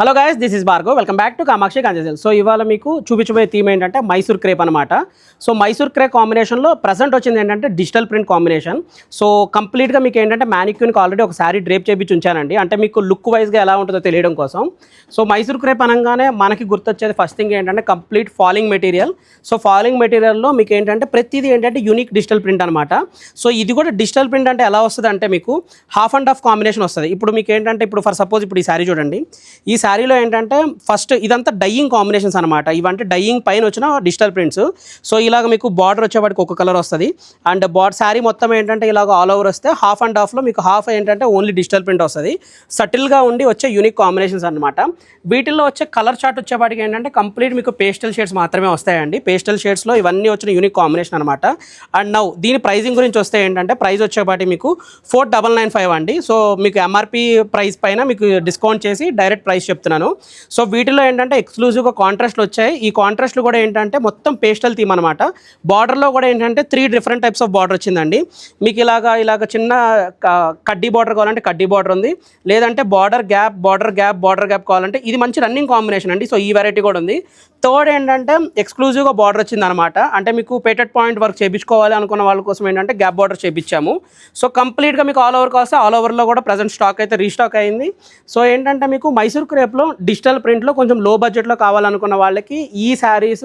Hello guys, this is Bhargav. Welcome back to Kamakshi Kanchel. So ఇవాళ మీకు చూపించబోయే థీమ్ ఏంటంటే మైసూర్ క్రేప్ అనమాట. సో మైసూర్ క్రేప్ కాంబినేషన్లో ప్రజెంట్ వచ్చింది ఏంటంటే డిజిటల్ ప్రింట్ కాంబినేషన్. సో కంప్లీట్గా మీకు ఏంటంటే మ్యానిక్యూన్కి ఆల్రెడీ ఒక శారీ డ్రేప్ చేయించి ఉంచానండి, అంటే మీకు లుక్ వైజ్గా ఎలా ఉంటుందో తెలియడం కోసం. సో మైసూర్ క్రేప్ అనగానే మనకి గుర్తొచ్చేది ఫస్ట్ థింగ్ ఏంటంటే complete falling material. So falling మెటీరియల్లో మీకు ఏంటంటే ప్రతిదీ ఏంటంటే యూనిక్ డిజిటల్ ప్రింట్ అనమాట. సో ఇది కూడా డిజిటల్ ప్రింట్ అంటే ఎలా వస్తుంది అంటే మీకు హాఫ్ అండ్ హాఫ్ కాంబినేషన్ వస్తుంది. ఇప్పుడు మీకు ఏంటంటే ఇప్పుడు ఫర్ సపోజ్ ఇప్పుడు ఈ శారీ చూడండి, ఈ శారీలో ఏంటంటే ఫస్ట్ ఇదంతా డైయింగ్ కాంబినేషన్స్ అనమాట. ఇవంటే డైయింగ్ పైన వచ్చిన డిజిటల్ ప్రింట్స్. సో ఇలాగ మీకు బార్డర్ వచ్చేవాడికి ఒక కలర్ వస్తుంది, అండ్ శారీ మొత్తం ఏంటంటే ఇలాగ ఆల్ ఓవర్ వస్తే హాఫ్ అండ్ హాఫ్లో మీకు హాఫ్ ఏంటంటే ఓన్లీ డిజిటల్ ప్రింట్ వస్తుంది. సటిల్గా ఉండి వచ్చే యూనిక్ కాంబినేషన్స్ అనమాట. వీటిల్లో వచ్చే కలర్ చార్ట్ వచ్చేవాడికి ఏంటంటే కంప్లీట్ మీకు పేస్టల్ షేడ్స్ మాత్రమే వస్తాయండి. పేస్టల్ షేడ్స్లో ఇవన్నీ వచ్చిన యూనిక్ కాంబినేషన్ అనమాట. అండ్ నౌ దీని ప్రైజింగ్ గురించి వస్తే ఏంటంటే ప్రైస్ వచ్చేపాటి మీకు 4995 అండి. సో మీకు ఎంఆర్పి ప్రైస్ పైన మీకు డిస్కౌంట్ చేసి డైరెక్ట్ ప్రైస్ చెప్తున్నాను. సో వీటిలో ఏంటంటే ఎక్స్క్లూజివ్గా కాంట్రాస్ట్లు వచ్చాయి. ఈ కాంట్రాస్ట్లు కూడా ఏంటంటే మొత్తం పేస్టల్ థీమ్ అనమాట. బార్డర్లో కూడా ఏంటంటే 3 డిఫరెంట్ టైప్స్ ఆఫ్ బార్డర్ వచ్చిందండి. మీకు ఇలాగ చిన్న కడ్డీ బార్డర్ కావాలంటే కడ్డీ బార్డర్ ఉంది, లేదంటే బార్డర్ గ్యాప్ కావాలంటే ఇది మంచి రన్నింగ్ కాంబినేషన్ అండి. సో ఈ వెరైటీ కూడా ఉంది. థర్డ్ ఏంటంటే ఎక్స్క్లూజివ్గా బార్డర్ వచ్చింది అనమాట. అంటే మీకు పేటెడ్ పాయింట్ వర్క్ చేయించుకోవాలి అనుకున్న వాళ్ళ కోసం ఏంటంటే గ్యాప్ బార్డర్ చేయించాము. సో కంప్లీట్గా మీకు ఆల్ ఓవర్కి వస్తే ఆల్ ఓవర్లో కూడా ప్రజెంట్ స్టాక్ అయితే రీస్టాక్ అయింది. సో ఏంటంటే మీకు మైసూర్ క్రేప్లో డిజిటల్ ప్రింట్లో కొంచెం లో బడ్జెట్లో కావాలనుకున్న వాళ్ళకి ఈ శారీస్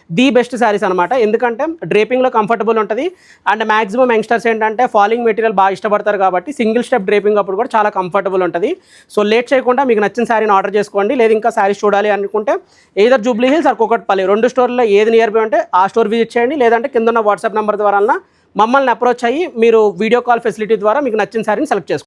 ది బెస్ట్ శారీస్ అనమాట. ఎందుకంటే డ్రేపింగ్లో కంఫర్టబుల్ ఉంటుంది, అండ్ మ్యాక్సిమం యంగ్స్టర్స్ ఏంటంటే ఫాలింగ్ మెటీరియల్ బాగా ఇష్టపడతారు కాబట్టి సింగిల్ స్టెప్ డ్రేపింగ్ అప్పుడు కూడా చాలా కంఫర్టబుల్ ఉంటుంది. సో లేట్ చేయకుండా మీకు నచ్చిన శారీని ఆర్డర్ చేసుకోండి. లేదా ఇంకా శారీస్ చూడాలి అనుకుంటే ఏదర్ జూబ్లీ హిల్స్ ఆర్ కూకట్పల్లి 2 స్టోర్లో ఏది నియర్ బై ఉంటే ఆ స్టోర్ విజిట్ చేయండి. లేదంటే కింద ఉన్న వాట్సాప్ నెంబర్ ద్వారా మమ్మల్ని అప్రోచ్ అయ్యి మీరు వీడియో కాల్ ఫెసిలిటీ ద్వారా మీకు నచ్చిన శారీని సెలెక్ట్ చేసుకోండి.